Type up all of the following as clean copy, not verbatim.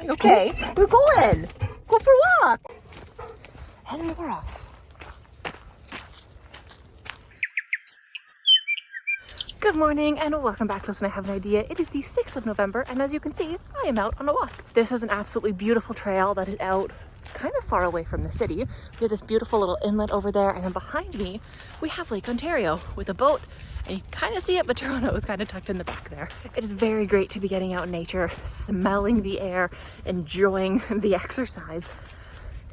Okay, we're going. Go for a walk. And we're off. Good morning and welcome back to Listen, I Have an Idea. It is the 6th of November and as you can see, I am out on a walk. This is an absolutely beautiful trail that is out kind of far away from the city. We have this beautiful little inlet over there, and then behind me, we have Lake Ontario with a boat. And you kind of see it, but Toronto is kind of tucked in the back there. It is very great to be getting out in nature, smelling the air, enjoying the exercise.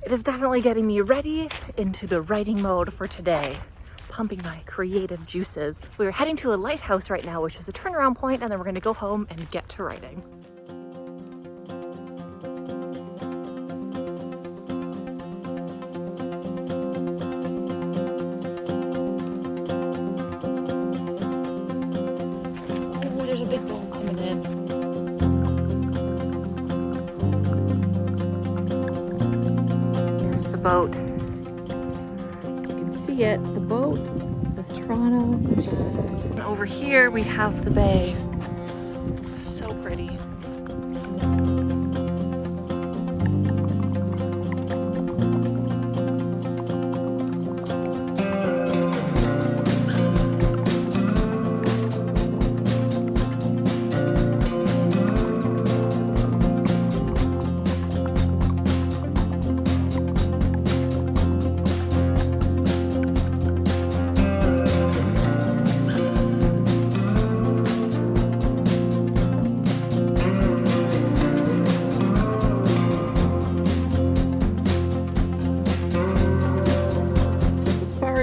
It is definitely getting me ready into the writing mode for today, pumping my creative juices. We're heading to a lighthouse right now, which is a turnaround point, and then we're going to go home and get to writing. Boat. You can see it, the boat with Toronto. And over here we have the bay. So pretty.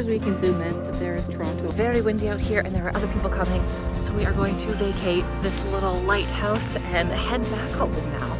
We can zoom in, but there is Toronto. Very windy out here and there are other people coming, so we are going to vacate this little lighthouse and head back home now.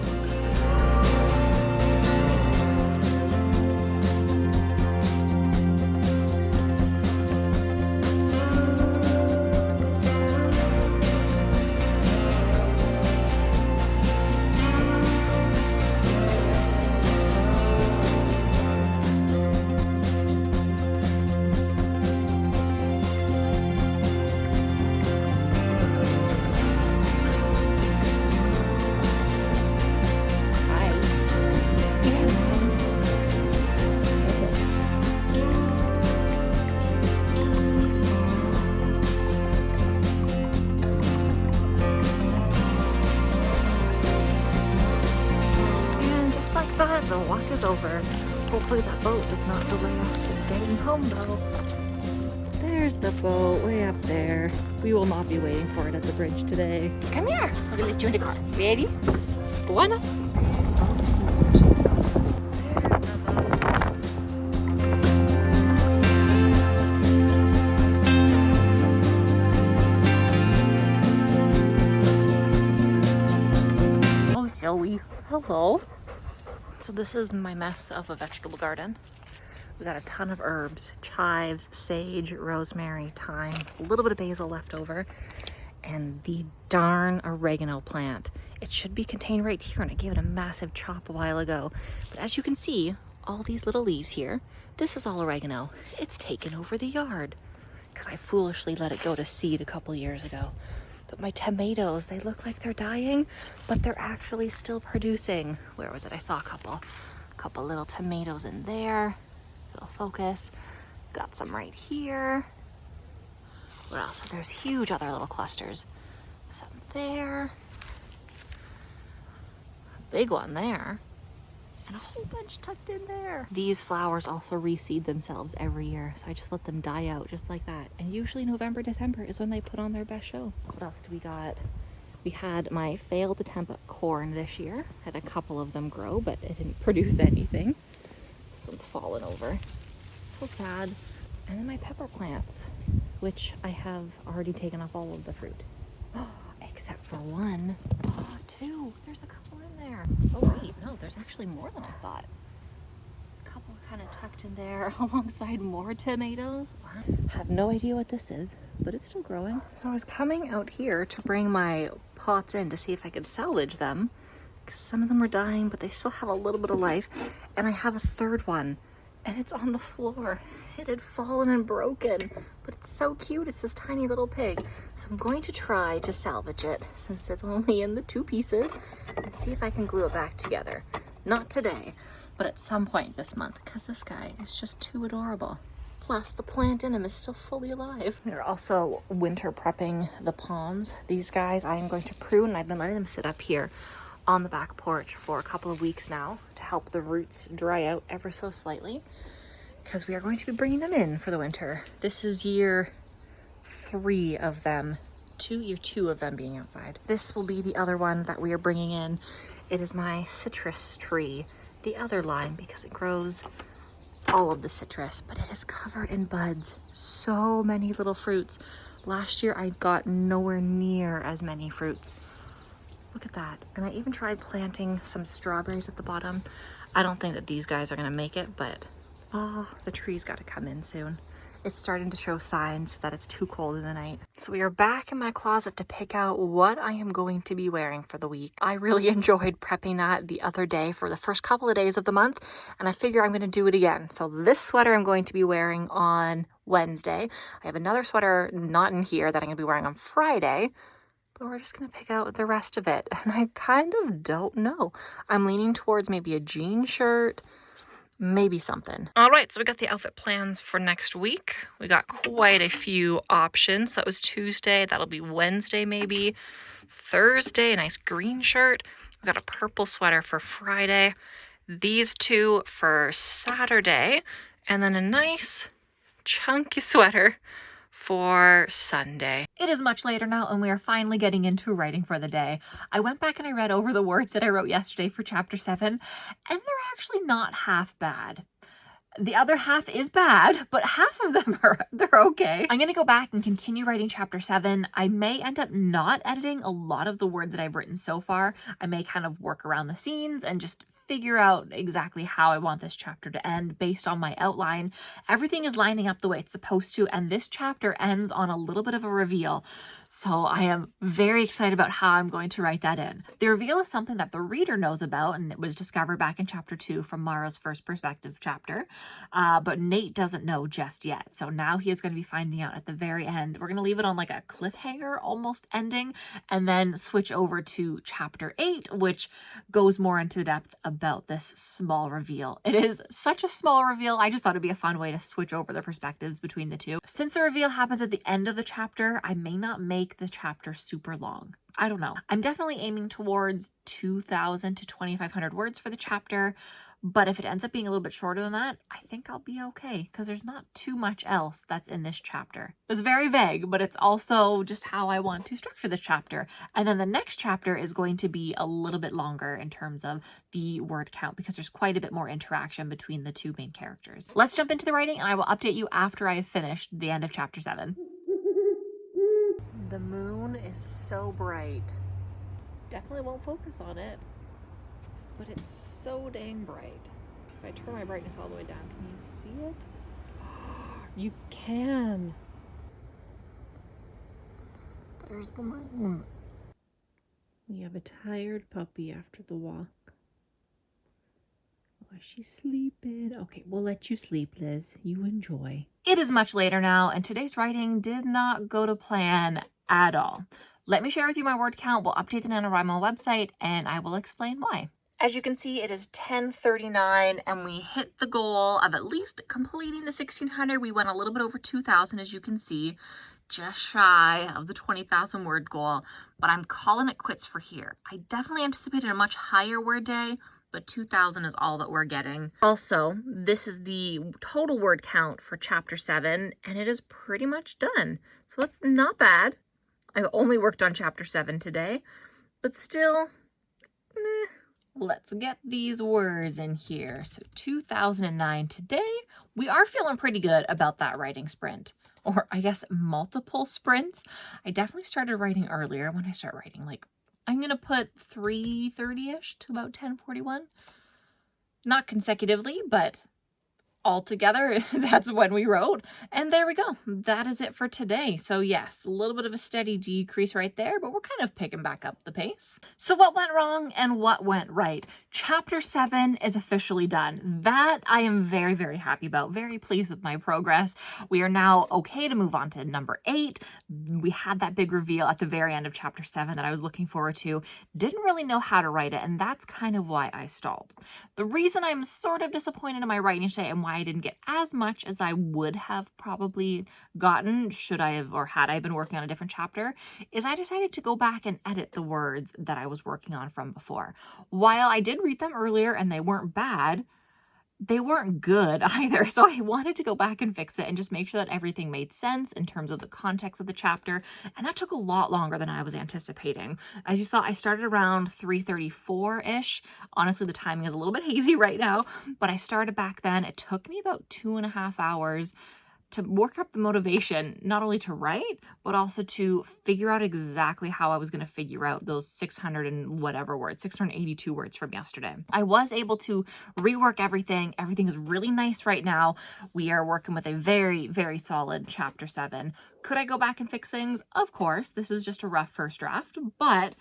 The walk is over. Hopefully that boat does not delay us in getting home though. There's the boat way up there. We will not be waiting for it at the bridge today. Come here. I'm gonna let you in the car. Ready? One. Oh, Zoe. Hello. So this is my mess of a vegetable garden. We got a ton of herbs, chives, sage, rosemary, thyme, a little bit of basil left over, and the darn oregano plant. It should be contained right here, and I gave it a massive chop a while ago. But as you can see, all these little leaves here, this is all oregano. It's taken over the yard because I foolishly let it go to seed a couple years ago. But my tomatoes, they look like they're dying, but they're actually still producing. Where was it? I saw a couple little tomatoes in there. Little focus. Got some right here. What else? There's huge other little clusters. Some there. A big one there. And a whole bunch tucked in there. These flowers also reseed themselves every year, so I just let them die out just like that. And usually November, December is when they put on their best show. What else do we got? We had my failed attempt at corn this year. Had a couple of them grow, but it didn't produce anything. This one's fallen over. So sad. And then my pepper plants, which I have already taken off all of the fruit. Except for one. Oh, two. There's a couple in there. Oh wait, no, there's actually more than I thought. A couple kind of tucked in there alongside more tomatoes. Wow. Have no idea what this is, but it's still growing. So I was coming out here to bring my pots in to see if I could salvage them, because some of them are dying, but they still have a little bit of life. And I have a third one, and it's on the floor. It had fallen and broken, but it's so cute. It's this tiny little pig. So I'm going to try to salvage it since it's only in the 2 pieces and see if I can glue it back together. Not today, but at some point this month, because this guy is just too adorable. Plus, the plant in him is still fully alive. We're also winter prepping the palms. These guys I am going to prune. I've been letting them sit up here on the back porch for a couple of weeks now to help the roots dry out ever so slightly, because we are going to be bringing them in for the winter. This is year 3 of them, year 2 of them being outside. This will be the other one that we are bringing in. It is my citrus tree, the other line, because it grows all of the citrus, but it is covered in buds. So many little fruits. Last year I got nowhere near as many fruits. Look at that. And I even tried planting some strawberries at the bottom. I don't think that these guys are gonna make it, but oh, the tree's got to come in soon. It's starting to show signs that it's too cold in the night. So we are back in my closet to pick out what I am going to be wearing for the week. I really enjoyed prepping that the other day for the first couple of days of the month, and I figure I'm going to do it again. So this sweater I'm going to be wearing on Wednesday. I have another sweater not in here that I'm going to be wearing on Friday, but we're just going to pick out the rest of it. And I kind of don't know. I'm leaning towards maybe a jean shirt, maybe something. All right, so we got the outfit plans for next week. We got quite a few options. So that was Tuesday. That'll be Wednesday maybe. Thursday, a nice green shirt. We got a purple sweater for Friday. These 2 for Saturday. And then a nice chunky sweater for Sunday. It is much later now, and we are finally getting into writing for the day. I went back and I read over the words that I wrote yesterday for chapter 7, and they're actually not half bad. The other half is bad, but half of them they're okay. I'm gonna go back and continue writing chapter 7. I may end up not editing a lot of the words that I've written so far. I may kind of work around the scenes and just figure out exactly how I want this chapter to end based on my outline. Everything is lining up the way it's supposed to, and this chapter ends on a little bit of a reveal. So I am very excited about how I'm going to write that in. The reveal is something that the reader knows about, and it was discovered back in chapter 2 from Mara's first perspective chapter. But Nate doesn't know just yet. So now he is going to be finding out at the very end. We're going to leave it on like a cliffhanger almost ending, and then switch over to chapter 8, which goes more into depth about this small reveal. It is such a small reveal. I just thought it'd be a fun way to switch over the perspectives between the 2. Since the reveal happens at the end of the chapter, I may not make the chapter super long. I don't know. I'm definitely aiming towards 2,000 to 2,500 words for the chapter, but if it ends up being a little bit shorter than that, I think I'll be okay, because there's not too much else that's in this chapter. It's very vague, but it's also just how I want to structure this chapter. And then the next chapter is going to be a little bit longer in terms of the word count, because there's quite a bit more interaction between the 2 main characters. Let's jump into the writing, and I will update you after I have finished the end of chapter 7. The moon is so bright. Definitely won't focus on it, but it's so dang bright. If I turn my brightness all the way down, can you see it? You can. There's the moon. We have a tired puppy after the walk. Oh, she's sleeping. Okay, we'll let you sleep, Liz. You enjoy. It is much later now, and today's writing did not go to plan at all. Let me share with you my word count. We'll update the NaNoWriMo website, and I will explain why. As you can see, it is 10:39, and we hit the goal of at least completing the 1,600. We went a little bit over 2,000, as you can see, just shy of the 20,000 word goal, but I'm calling it quits for here. I definitely anticipated a much higher word day, but 2,000 is all that we're getting. Also, this is the total word count for chapter 7, and it is pretty much done. So that's not bad. I've only worked on chapter 7 today, but still, meh. Let's get these words in here. So 2009 today. We are feeling pretty good about that writing sprint, or I guess multiple sprints. I definitely started writing earlier. When I start writing, like, I'm going to put 3:30-ish to about 10:41. Not consecutively, but all together, that's when we wrote. And there we go. That is it for today. So yes, a little bit of a steady decrease right there, but we're kind of picking back up the pace. So what went wrong and what went right? Chapter 7 is officially done. That I am very, very happy about. Very pleased with my progress. We are now okay to move on to number 8. We had that big reveal at the very end of chapter 7 that I was looking forward to. Didn't really know how to write it, and that's kind of why I stalled. The reason I'm sort of disappointed in my writing today and why I didn't get as much as I would have probably gotten should I have or had I been working on a different chapter is I decided to go back and edit the words that I was working on from before. While I did read them earlier and they weren't bad, they weren't good either. So I wanted to go back and fix it and just make sure that everything made sense in terms of the context of the chapter. And that took a lot longer than I was anticipating. As you saw, I started around 3:34-ish. Honestly, the timing is a little bit hazy right now, but I started back then. It took me about 2.5 hours to work up the motivation, not only to write, but also to figure out exactly how I was going to figure out those 600 and whatever words, 682 words from yesterday. I was able to rework everything. Everything is really nice right now. We are working with a very, very solid chapter 7. Could I go back and fix things? Of course. This is just a rough first draft, but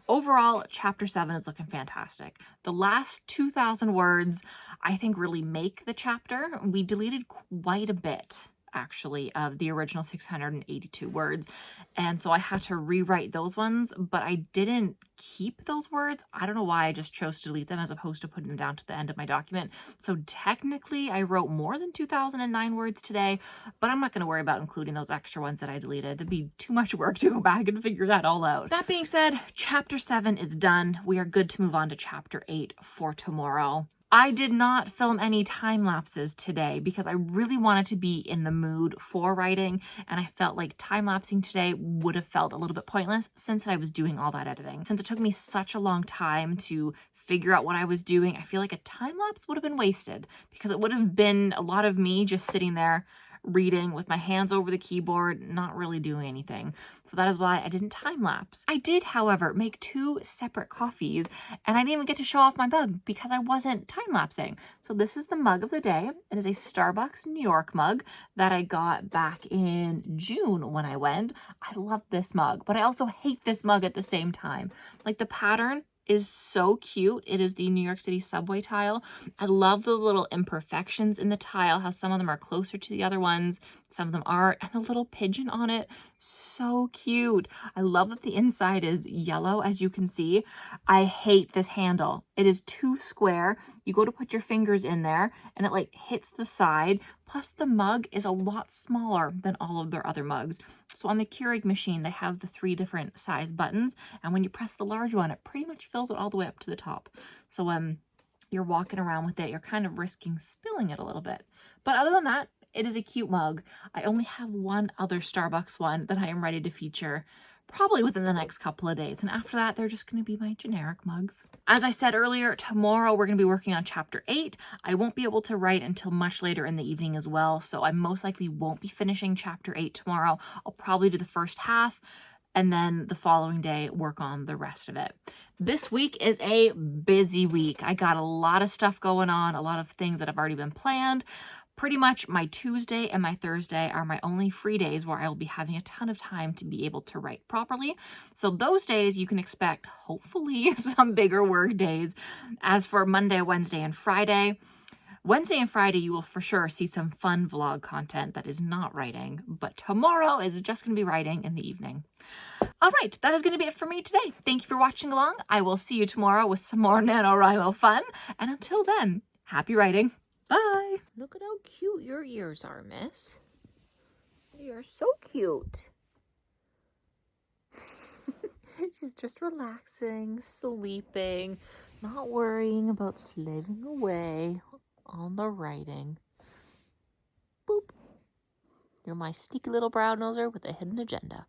overall, chapter 7 is looking fantastic. The last 2,000 words, I think, really make the chapter. We deleted quite a bit, actually, of the original 682 words. And so I had to rewrite those ones, but I didn't keep those words. I don't know why I just chose to delete them as opposed to putting them down to the end of my document. So technically I wrote more than 2,009 words today, but I'm not going to worry about including those extra ones that I deleted. It'd be too much work to go back and figure that all out. That being said, chapter 7 is done. We are good to move on to chapter 8 for tomorrow. I did not film any time lapses today because I really wanted to be in the mood for writing, and I felt like time lapsing today would have felt a little bit pointless since I was doing all that editing. Since it took me such a long time to figure out what I was doing, I feel like a time lapse would have been wasted because it would have been a lot of me just sitting there reading with my hands over the keyboard, not really doing anything. So that is why I didn't time lapse. I did, however, make 2 separate coffees, and I didn't even get to show off my mug because I wasn't time lapsing. So this is the mug of the day. It is a Starbucks New York mug that I got back in June when I went. I love this mug, but I also hate this mug at the same time. Like, the pattern is so cute. It is the New York City subway tile. I love the little imperfections in the tile, how some of them are closer to the other ones, some of them aren't, and the little pigeon on it, so cute. I love that the inside is yellow, as you can see. I hate this handle. It is too square. You go to put your fingers in there and it like hits the side. Plus the mug is a lot smaller than all of their other mugs. So on the Keurig machine, they have the 3 different size buttons. And when you press the large one, it pretty much fills it all the way up to the top. So when you're walking around with it, you're kind of risking spilling it a little bit. But other than that, it is a cute mug. I only have one other Starbucks one that I am ready to feature probably within the next couple of days. And after that, they're just going to be my generic mugs. As I said earlier, tomorrow we're going to be working on chapter 8. I won't be able to write until much later in the evening as well. So I most likely won't be finishing chapter 8 tomorrow. I'll probably do the first half and then the following day work on the rest of it. This week is a busy week. I got a lot of stuff going on, a lot of things that have already been planned. Pretty much my Tuesday and my Thursday are my only free days where I'll be having a ton of time to be able to write properly. So those days you can expect, hopefully, some bigger work days. As for Monday, Wednesday, and Friday, Wednesday and Friday, you will for sure see some fun vlog content that is not writing, but tomorrow is just going to be writing in the evening. All right, that is going to be it for me today. Thank you for watching along. I will see you tomorrow with some more NaNoWriMo fun. And until then, happy writing. Bye. Look at how cute your ears are, miss. You're so cute. She's just relaxing, sleeping, not worrying about slaving away on the writing. Boop. You're my sneaky little brown noser with a hidden agenda.